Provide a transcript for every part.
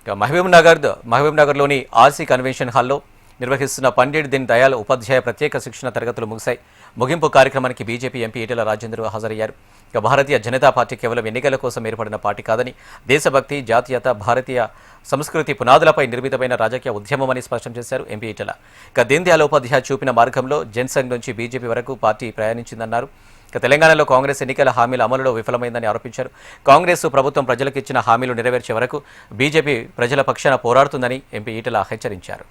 మహబూబ్నగర్లోని RC convention హాల్లో నిర్వహిస్తున్న పండిట్ దీన్ దయాళ్ ఉపాధ్యాయ ప్రత్యేక శిక్షణ తరగతులు ముగిశాయి. ముగింపు కార్యక్రమానికి బీజేపీ ఎంపీ ఈటెల రాజేందర్ హాజరయ్యారు. భారతీయ జనతా పార్టీ కేవలం ఎన్నికల కోసం ఏర్పడిన పార్టీ కాదని, దేశభక్తి, జాతీయత, భారతీయ సంస్కృతి పునాదులపై నిర్మితమైన రాజకీయ ఉద్యమమని స్పష్టం చేశారు ఎంపీ ఈటెల. దీన్ దయాళ్ ఉపాధ్యాయ చూపిన మార్గంలో జనసంఘ్ నుంచి బీజేపీ వరకు పార్టీ ప్రయాణించిందన్నారు. తెలంగాణలో కాంగ్రెస్ ఎన్నికల హామీల అమలులో విఫలమైందని ఆరోపించారు. కాంగ్రెస్ ప్రభుత్వం ప్రజలకు ఇచ్చిన హామీలు నెరవేర్చే వరకు బీజేపీ ప్రజల పక్షాన పోరాడుతుందని ఎంపీ ఈటెల హెచ్చరించారు.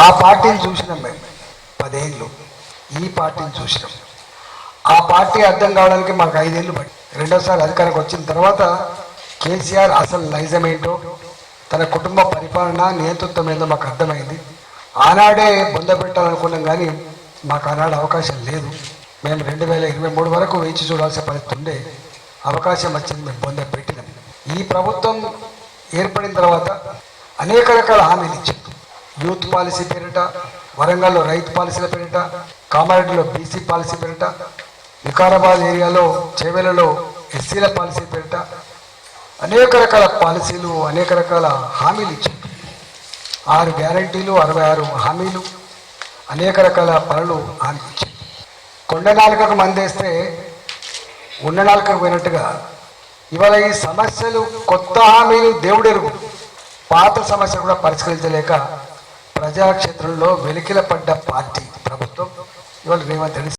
ఆ పార్టీని చూసినాం మేము 10 ఏళ్ళు, ఈ పార్టీని చూసినాం. ఆ పార్టీ అర్థం కావడానికి మాకు 5 ఏళ్ళు పట్టి, రెండోసారి అధికారికి వచ్చిన తర్వాత కేసీఆర్ అసలు నైజం ఏంటో, తన కుటుంబ పరిపాలన నేతృత్వం ఏందో మాకు అర్థమైంది. ఆనాడే బొంద పెట్టాలనుకున్నాం, కానీ మాకు ఆనాడు అవకాశం లేదు. మేము 2023 వరకు వేచి చూడాల్సిన పరిస్థితి ఉండే, అవకాశం వచ్చింది, మేము బొంద పెట్టినాం. ఈ ప్రభుత్వం ఏర్పడిన తర్వాత అనేక రకాల హామీలు ఇచ్చింది. యూత్ పాలసీ పేరిట, వరంగల్లో రైతు పాలసీల పేరిట, కామారెడ్డిలో బీసీ పాలసీ పేరిట, వికారాబాద్ ఏరియాలో చేవెలలో ఎస్సీల పాలసీ పేరిట అనేక రకాల పాలసీలు, అనేక రకాల హామీలు ఇచ్చింది. 6 గ్యారంటీలు, 66 హామీలు, అనేక రకాల పనులు హామీ ఇచ్చింది. కొండ నాలుకకు మందేస్తే ఉన్న నాలుకకు పోయినట్టుగా ఇవాళ ఈ సమస్యలు, కొత్త హామీలు దేవుడెరుగు, పాత సమస్యలు కూడా పరిష్కరించలేక ప్రజాక్షేత్రంలో వెలికిల పడ్డ పార్టీ ప్రభుత్వం ఇవాళ రేవంత్ రెడ్డి